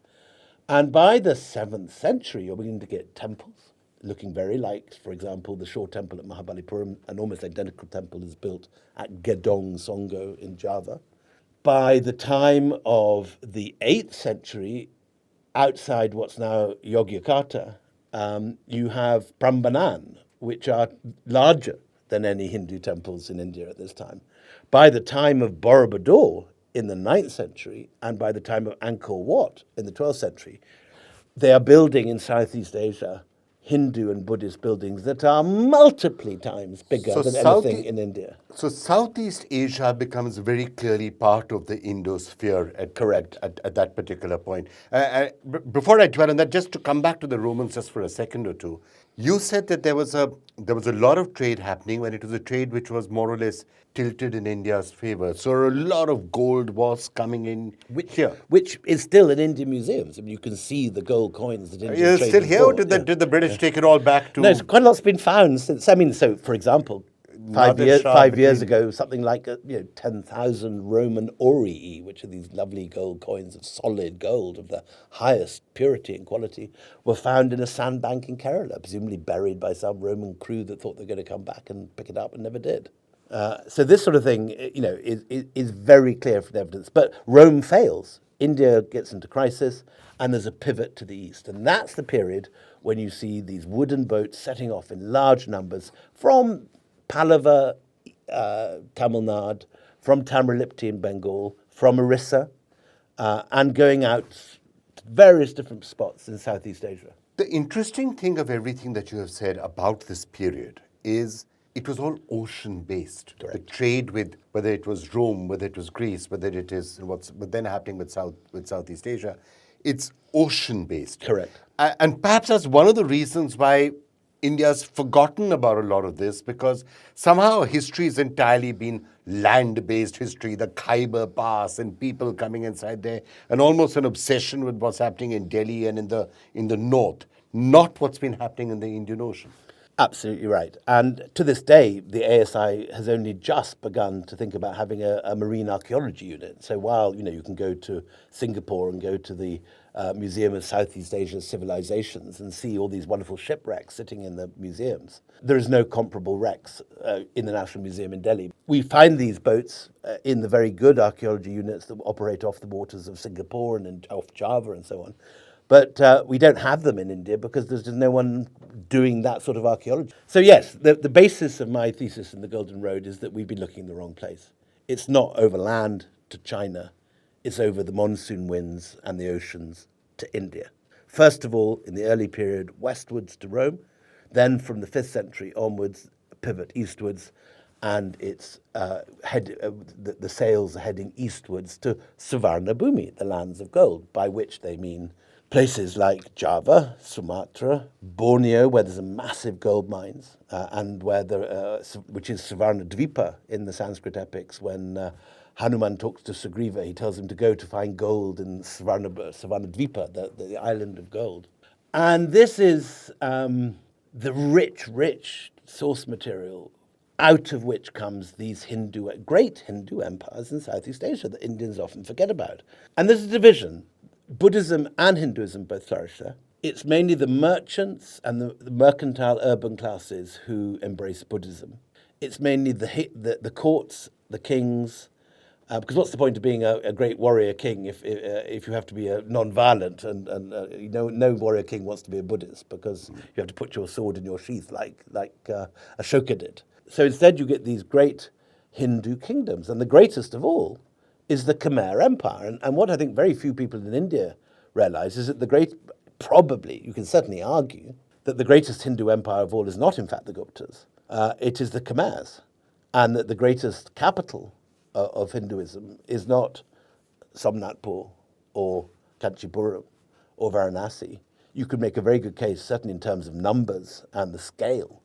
[SPEAKER 2] And by the 7th century, you're beginning to get temples looking very like, for example, the Shore Temple at Mahabalipuram. An almost identical temple is built at Gedong Songo in Java. By the time of the 8th century, outside what's now Yogyakarta, you have Prambanan, which are larger than any Hindu temples in India at this time. By the time of Borobudur in the 9th century, and by the time of Angkor Wat in the 12th century, they are building in Southeast Asia Hindu and Buddhist buildings that are multiply times bigger than anything in India.
[SPEAKER 1] So Southeast Asia becomes very clearly part of the Indosphere at that particular point. Before I dwell on that, just to come back to the Romans just for a second or two, you said that there was a lot of trade happening when it was a trade which was more or less tilted in India's favor. So a lot of gold was coming in here.
[SPEAKER 2] Which is still in Indian museums. I mean, you can see the gold coins that India
[SPEAKER 1] It's still
[SPEAKER 2] traded
[SPEAKER 1] here,
[SPEAKER 2] for.
[SPEAKER 1] or did the British take it all back to...
[SPEAKER 2] No, quite a lot's been found since. I mean, so for example,
[SPEAKER 1] Nadir Shah
[SPEAKER 2] five years ago, something like 10,000 Roman aurii, which are these lovely gold coins of solid gold of the highest purity and quality, were found in a sandbank in Kerala, presumably buried by some Roman crew that thought they were going to come back and pick it up and never did. So this sort of thing, is very clear from the evidence. But Rome fails. India gets into crisis, and there's a pivot to the east. And that's the period when you see these wooden boats setting off in large numbers from Pallava, Tamil Nadu, from Tamrilipti in Bengal, from Orissa, and going out various different spots in Southeast Asia.
[SPEAKER 1] The interesting thing of everything that you have said about this period is it was all ocean-based. The trade with, whether it was Rome, whether it was Greece, whether it is what's then happening with Southeast Asia, it's ocean-based.
[SPEAKER 2] Correct.
[SPEAKER 1] And perhaps that's one of the reasons why India's forgotten about a lot of this, because somehow history has entirely been land-based history, the Khyber Pass and people coming inside there, and almost an obsession with what's happening in Delhi and in the north, not what's been happening in the Indian Ocean.
[SPEAKER 2] Absolutely right. And to this day, the ASI has only just begun to think about having a marine archaeology unit. So while you can go to Singapore and go to the Museum of Southeast Asia's Civilizations and see all these wonderful shipwrecks sitting in the museums, there is no comparable wrecks in the National Museum in Delhi. We find these boats in the very good archaeology units that operate off the waters of Singapore and off Java and so on. But we don't have them in India because there's just no one doing that sort of archaeology. So yes, the basis of my thesis in the Golden Road is that we've been looking in the wrong place. It's not over land to China, it's over the monsoon winds and the oceans to India. First of all, in the early period, westwards to Rome, then from the 5th century onwards, pivot eastwards, and it's the sails are heading eastwards to Suvarna Bhumi, the lands of gold, by which they mean places like Java, Sumatra, Borneo, where there's a massive gold mines, and where which is Suvarna Dvipa in the Sanskrit epics. When Hanuman talks to Sugriva, he tells him to go to find gold in Suvarna Dvipa, the island of gold. And this is the rich source material out of which comes these great Hindu empires in Southeast Asia that Indians often forget about. And there's a division. Buddhism and Hinduism both flourish there. It's mainly the merchants and the mercantile urban classes who embrace Buddhism. It's mainly the courts, the kings, because what's the point of being a great warrior king if you have to be non-violent and no warrior king wants to be a Buddhist because you have to put your sword in your sheath like Ashoka did. So instead you get these great Hindu kingdoms, and the greatest of all is the Khmer Empire. And what I think very few people in India realize is that probably, you can certainly argue, that the greatest Hindu empire of all is not in fact the Guptas. It is the Khmers. And that the greatest capital of Hinduism is not Somnathpur or Kanchipuram or Varanasi. You could make a very good case, certainly in terms of numbers and the scale,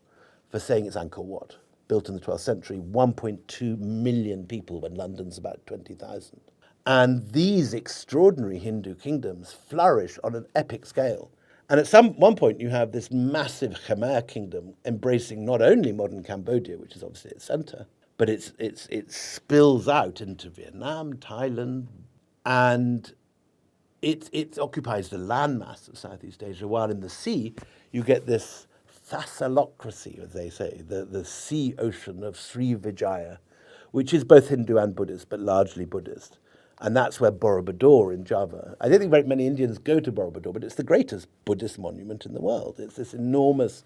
[SPEAKER 2] for saying it's Angkor Wat, built in the 12th century, 1.2 million people when London's about 20,000. And these extraordinary Hindu kingdoms flourish on an epic scale. And at one point you have this massive Khmer kingdom embracing not only modern Cambodia, which is obviously its center, but it spills out into Vietnam, Thailand, and it occupies the landmass of Southeast Asia, while in the sea you get this Thassalocracy, as they say, the sea ocean of Srivijaya, which is both Hindu and Buddhist, but largely Buddhist. And that's where Borobudur in Java. I don't think very many Indians go to Borobudur, but it's the greatest Buddhist monument in the world. It's this enormous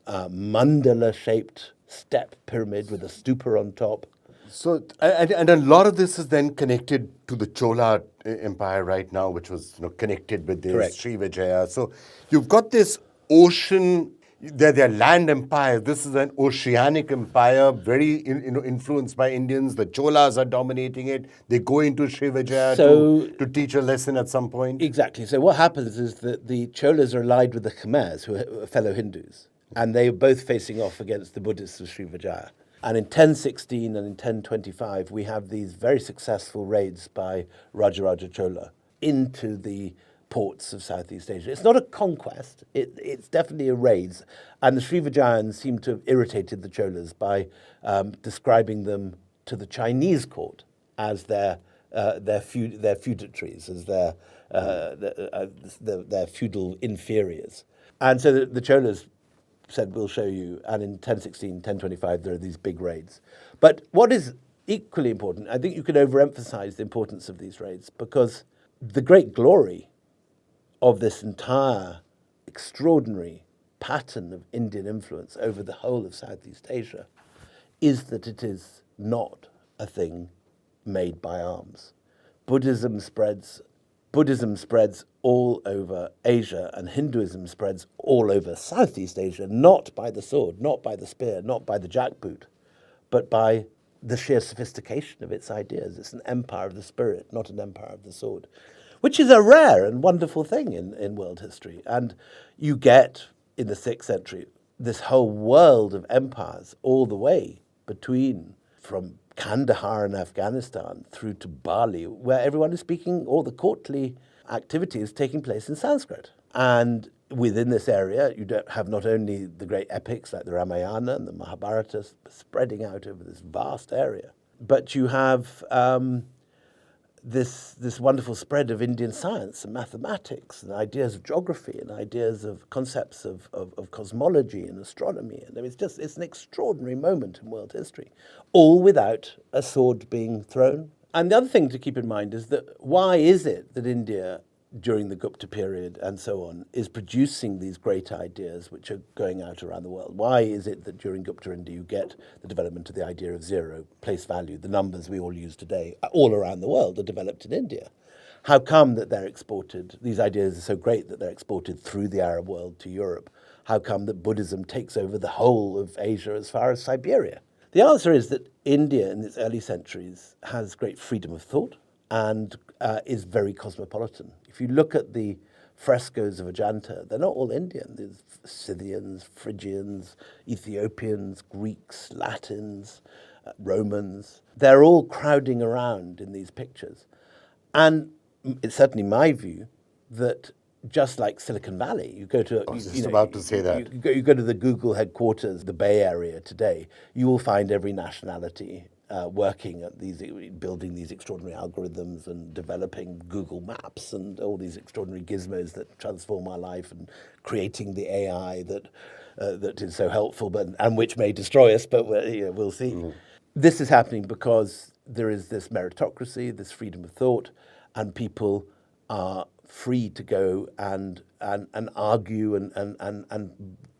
[SPEAKER 2] mandala-shaped step pyramid with a stupa on top.
[SPEAKER 1] So, and a lot of this is then connected to the Chola Empire right now, which was connected with this Srivijaya. So you've got this ocean. They're land empire. This is an oceanic empire, very influenced by Indians. The Cholas are dominating it. They go into Srivijaya to teach a lesson at some point.
[SPEAKER 2] Exactly. So what happens is that the Cholas are allied with the Khmers, who are fellow Hindus, and they are both facing off against the Buddhists of Srivijaya. And in 1016 and in 1025, we have these very successful raids by Rajaraja Chola into the ports of Southeast Asia. It's not a conquest, it's definitely a raid. And the Srivijayans seem to have irritated the Cholas by describing them to the Chinese court as their feudatories, as their feudal inferiors. And so the Cholas said, we'll show you. And in 1016, 1025, there are these big raids. But what is equally important, I think you could overemphasize the importance of these raids, because the great glory of this entire extraordinary pattern of Indian influence over the whole of Southeast Asia is that it is not a thing made by arms. Buddhism spreads Buddhism spreads all over Asia and Hinduism spreads all over Southeast Asia, not by the sword, not by the spear, not by the jackboot, but by the sheer sophistication of its ideas. It's an empire of the spirit, not an empire of the sword, which is a rare and wonderful thing in world history. And you get, in the 6th century, this whole world of empires all the way between, from Kandahar in Afghanistan through to Bali, where everyone is speaking, all the courtly activity is taking place in Sanskrit. And within this area, you don't have not only the great epics like the Ramayana and the Mahabharata spreading out over this vast area, but you have this wonderful spread of Indian science and mathematics and ideas of geography and ideas of concepts of cosmology and astronomy. And it's an extraordinary moment in world history, all without a sword being thrown. And the other thing to keep in mind is that why is it that India, during the Gupta period and so on, is producing these great ideas which are going out around the world? Why is it that during Gupta India you get the development of the idea of zero, place value, the numbers we all use today, all around the world are developed in India? How come that they're exported, these ideas are so great that they're exported through the Arab world to Europe? How come that Buddhism takes over the whole of Asia as far as Siberia? The answer is that India in its early centuries has great freedom of thought and is very cosmopolitan. If you look at the frescoes of Ajanta, they're not all Indian. There's Scythians, Phrygians, Ethiopians, Greeks, Latins, Romans. They're all crowding around in these pictures. And it's certainly my view that just like Silicon Valley, you go to...
[SPEAKER 1] I was just about to say that.
[SPEAKER 2] You go to the Google headquarters, the Bay Area today, you will find every nationality working at building these extraordinary algorithms and developing Google Maps and all these extraordinary gizmos that transform our life and creating the AI that is so helpful and which may destroy us, but we'll see. Mm. This is happening because there is this meritocracy, this freedom of thought, and people are free to go and argue and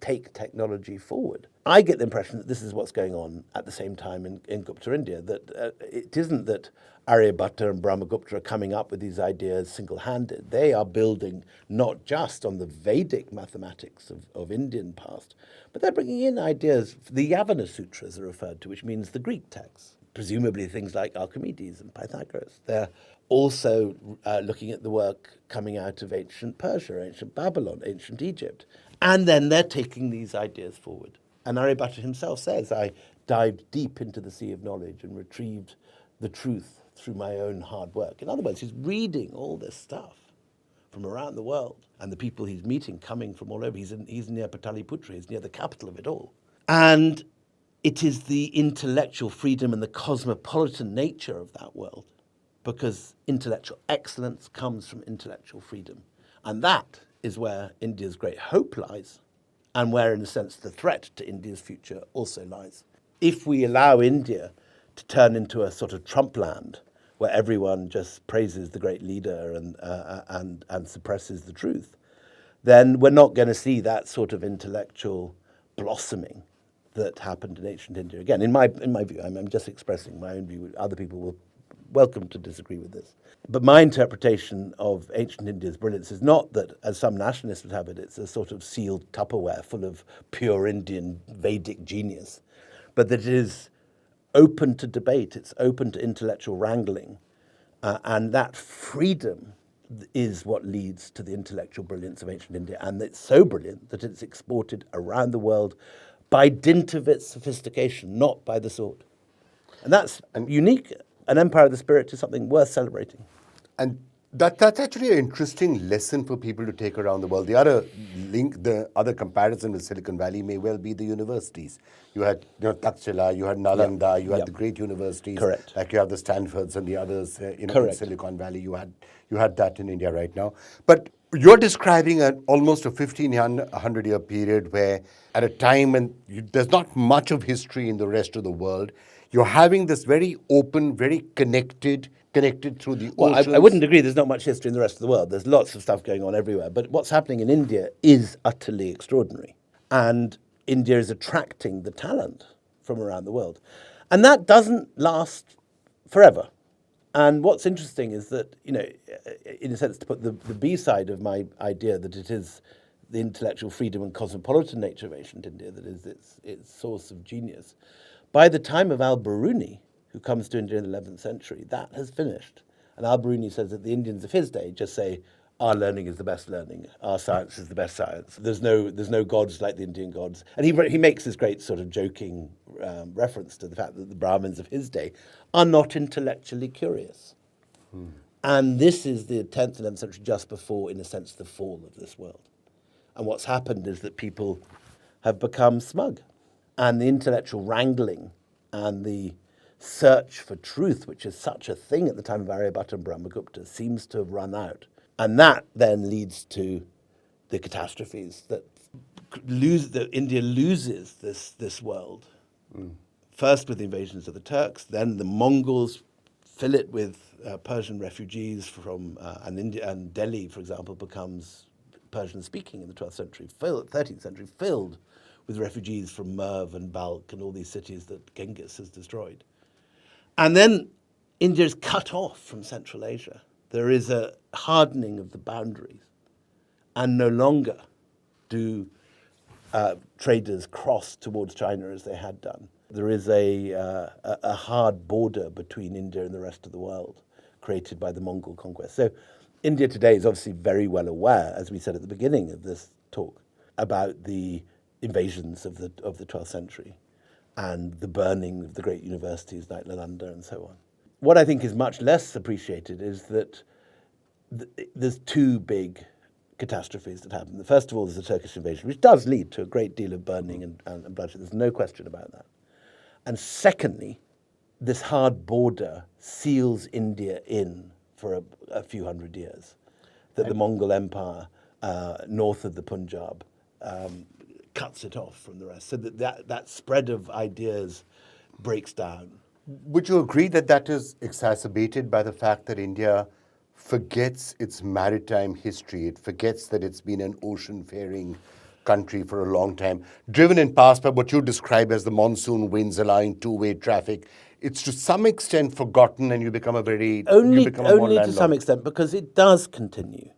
[SPEAKER 2] take technology forward. I get the impression that this is what's going on at the same time in Gupta India, that it isn't that Aryabhatta and Brahmagupta are coming up with these ideas single-handed. They are building not just on the Vedic mathematics of Indian past, but they're bringing in ideas. The Yavana Sutras are referred to, which means the Greek texts, presumably things like Archimedes and Pythagoras. They're also looking at the work coming out of ancient Persia, ancient Babylon, ancient Egypt. And then they're taking these ideas forward. And Aryabhatta himself says, I dived deep into the sea of knowledge and retrieved the truth through my own hard work. In other words, he's reading all this stuff from around the world, and the people he's meeting coming from all over. He's near Pataliputra, he's near the capital of it all. And it is the intellectual freedom and the cosmopolitan nature of that world, because intellectual excellence comes from intellectual freedom. And that is where India's great hope lies, and where, in a sense, the threat to India's future also lies. If we allow India to turn into a sort of Trump land, where everyone just praises the great leader and suppresses the truth, then we're not going to see that sort of intellectual blossoming that happened in ancient India. Again, in my view, I'm just expressing my own view. Other people will welcome to disagree with this. But my interpretation of ancient India's brilliance is not that, as some nationalists would have it, it's a sort of sealed Tupperware full of pure Indian Vedic genius, but that it is open to debate, it's open to intellectual wrangling, and that freedom is what leads to the intellectual brilliance of ancient India, and it's so brilliant that it's exported around the world by dint of its sophistication, not by the sword. And that's unique. An empire of the spirit is something worth celebrating.
[SPEAKER 1] And that's actually an interesting lesson for people to take around the world. The other comparison with Silicon Valley may well be the universities. You had Textile, you had Nalanda, you had the great universities.
[SPEAKER 2] Correct.
[SPEAKER 1] Like you have the Stanfords and the others in Silicon Valley. You had that in India right now. But you're describing almost a 1,500-year period where, at a time when there's not much of history in the rest of the world, you're having this very open, very connected through the oceans.
[SPEAKER 2] I wouldn't agree there's not much history in the rest of the world. There's lots of stuff going on everywhere. But what's happening in India is utterly extraordinary. And India is attracting the talent from around the world. And that doesn't last forever. And what's interesting is that, in a sense, to put the B side of my idea that it is the intellectual freedom and cosmopolitan nature of ancient India that is its source of genius. By the time of al-Biruni, who comes to India in the 11th century, that has finished. And al-Biruni says that the Indians of his day just say, our learning is the best learning, our science is the best science. There's no gods like the Indian gods. And he makes this great sort of joking reference to the fact that the Brahmins of his day are not intellectually curious. And this is the 10th and 11th century, just before, in a sense, the fall of this world. And what's happened is that people have become smug. And the intellectual wrangling and the search for truth, which is such a thing at the time of Aryabhatta and Brahmagupta, seems to have run out. And that then leads to the catastrophes that India loses this world. First with the invasions of the Turks, then the Mongols fill it with Persian refugees from and Delhi, for example, becomes Persian-speaking in the 12th century, 13th century, filled with refugees from Merv and Balkh and all these cities that Genghis has destroyed. And then India is cut off from Central Asia. There is a hardening of the boundaries, and no longer do traders cross towards China as they had done. There is a hard border between India and the rest of the world created by the Mongol conquest. So India today is obviously very well aware, as we said at the beginning of this talk, about the invasions of the 12th century and the burning of the great universities like Nalanda and so on. What I think is much less appreciated is that there's two big catastrophes that happen. The first of all is the Turkish invasion, which does lead to a great deal of burning and bloodshed. There's no question about that. And secondly, this hard border seals India in for a few hundred years. That the Mongol Empire, north of the Punjab, cuts it off from the rest. So that spread of ideas breaks down.
[SPEAKER 1] Would you agree that that is exacerbated by the fact that India forgets its maritime history? It forgets that it's been an ocean-faring country for a long time, driven in part by what you describe as the monsoon winds allowing two-way traffic. It's to some extent forgotten, and you become a
[SPEAKER 2] only to some extent, because it does continue.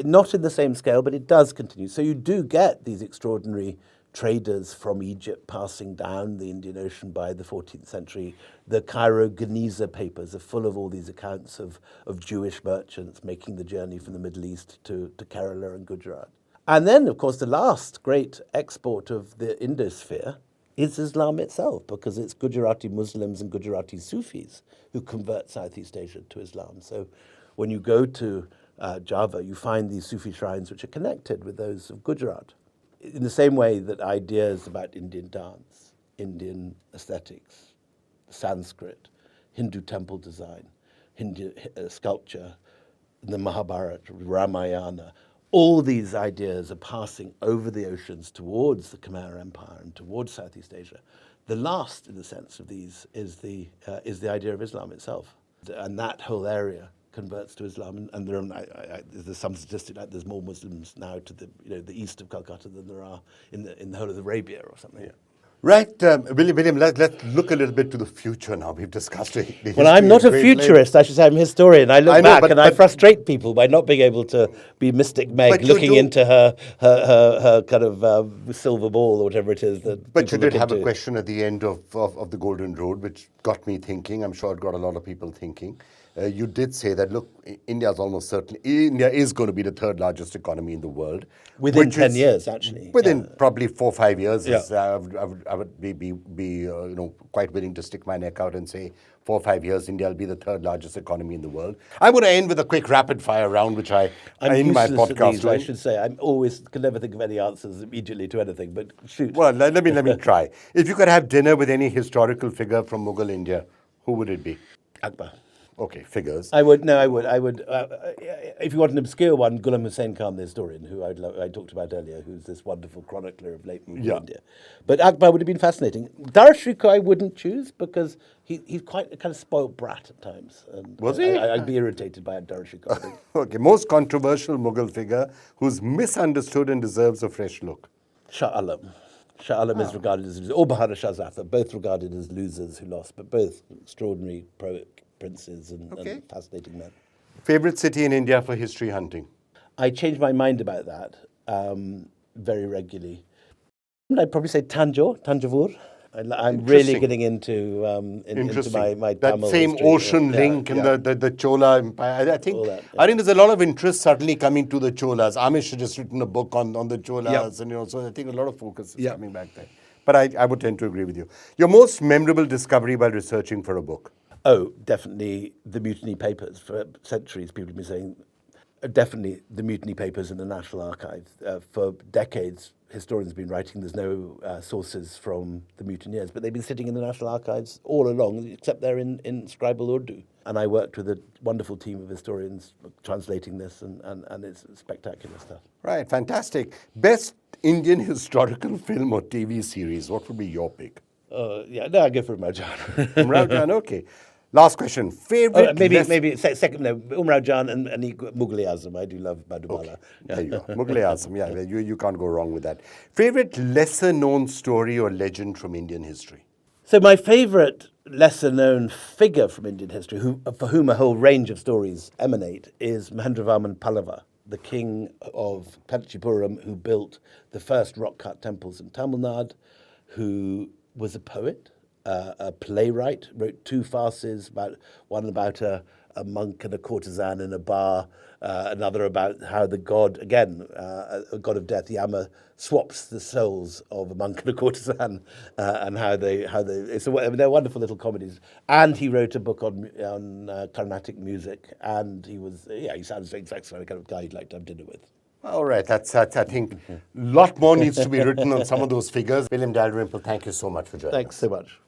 [SPEAKER 2] Not in the same scale, but it does continue. So you do get these extraordinary traders from Egypt passing down the Indian Ocean by the 14th century. The Cairo Geniza papers are full of all these accounts of Jewish merchants making the journey from the Middle East to Kerala and Gujarat. And then, of course, the last great export of the Indosphere is Islam itself, because it's Gujarati Muslims and Gujarati Sufis who convert Southeast Asia to Islam. So when you go to Java, you find these Sufi shrines which are connected with those of Gujarat. In the same way that ideas about Indian dance, Indian aesthetics, Sanskrit, Hindu temple design, Hindu sculpture, the Mahabharata, Ramayana, all these ideas are passing over the oceans towards the Khmer Empire and towards Southeast Asia. The last, in the sense of these, is the idea of Islam itself, and that whole area converts to Islam, and there's some statistic like there's more Muslims now to the east of Calcutta than there are in the whole of Arabia or something. Yeah.
[SPEAKER 1] Right, William, let's look a little bit to the future now. We've discussed the history.
[SPEAKER 2] Well, I'm not a futurist, I should say. I'm a historian. I look back and I frustrate people by not being able to be Mystic Meg looking into her kind of silver ball or whatever it is.
[SPEAKER 1] But you did have a question at the end of the Golden Road, which got me thinking. I'm sure it got a lot of people thinking. You did say that, look, India is going to be the third largest economy in the world.
[SPEAKER 2] Within 10 years, actually.
[SPEAKER 1] Within probably 4 or 5 years. Yeah. I would be quite willing to stick my neck out and say 4 or 5 years, India will be the third largest economy in the world. I would end with a quick rapid fire round, which I'm in my podcast.
[SPEAKER 2] I should say. I'm always can never think of any answers immediately to anything, but shoot.
[SPEAKER 1] Well, let me try. If you could have dinner with any historical figure from Mughal India, who would it be?
[SPEAKER 2] Akbar.
[SPEAKER 1] Okay, figures.
[SPEAKER 2] I would. If you want an obscure one, Ghulam Hussain Khan, the historian, who I talked about earlier, who's this wonderful chronicler of late Mughal India. But Akbar would have been fascinating. Darshuka I wouldn't choose because he's quite a kind of spoiled brat at times. And
[SPEAKER 1] was he?
[SPEAKER 2] I'd be irritated by Darshuka, I think.
[SPEAKER 1] Okay, most controversial Mughal figure who's misunderstood and deserves a fresh look.
[SPEAKER 2] Shah Alam. Shah Alam is regarded as, or Bahadur Shah Zafar, both regarded as losers who lost, but both extraordinary princes and fascinating men.
[SPEAKER 1] Favorite city in India for history hunting?
[SPEAKER 2] I change my mind about that very regularly. I'd probably say Tanjavur. I'm really getting into my
[SPEAKER 1] that
[SPEAKER 2] Tamil
[SPEAKER 1] same
[SPEAKER 2] history.
[SPEAKER 1] ocean link and the Chola Empire. I think there's a lot of interest suddenly coming to the Cholas. Amish has just written a book on the Cholas, and so I think a lot of focus is coming back there. But I would tend to agree with you. Your most memorable discovery while researching for a book?
[SPEAKER 2] Oh, definitely the Mutiny Papers. For centuries, people have been saying, definitely the Mutiny Papers in the National Archives. For decades, historians have been writing there's no sources from the mutineers, but they've been sitting in the National Archives all along, except they're in scribal Urdu. And I worked with a wonderful team of historians translating this, and it's spectacular stuff.
[SPEAKER 1] Right, fantastic. Best Indian historical film or TV series, what would be your pick?
[SPEAKER 2] I go for Marjan.
[SPEAKER 1] Rajan, okay. Last question. Favorite
[SPEAKER 2] maybe second. No, Jan and Mughal-e-Azam. I do love Madhubala.
[SPEAKER 1] Okay. There you go. Mughal-e-Azam. Yeah, you can't go wrong with that. Favorite lesser-known story or legend from Indian history?
[SPEAKER 2] So my favourite lesser-known figure from Indian history, for whom a whole range of stories emanate, is Mahendravarman Pallava, the king of Kanchipuram, who built the first rock-cut temples in Tamil Nadu, who was a poet, a playwright, wrote 2 farces, one about a monk and a courtesan in a bar, another about how the god, again, a god of death, Yama, swaps the souls of a monk and a courtesan, and how they they're wonderful little comedies. And he wrote a book on Carnatic music, and he sounds like the kind of guy you'd like to have dinner with.
[SPEAKER 1] All right, that's I think a lot more needs to be written on some of those figures. William Dalrymple, thank you so much for joining us.
[SPEAKER 2] Thanks so much.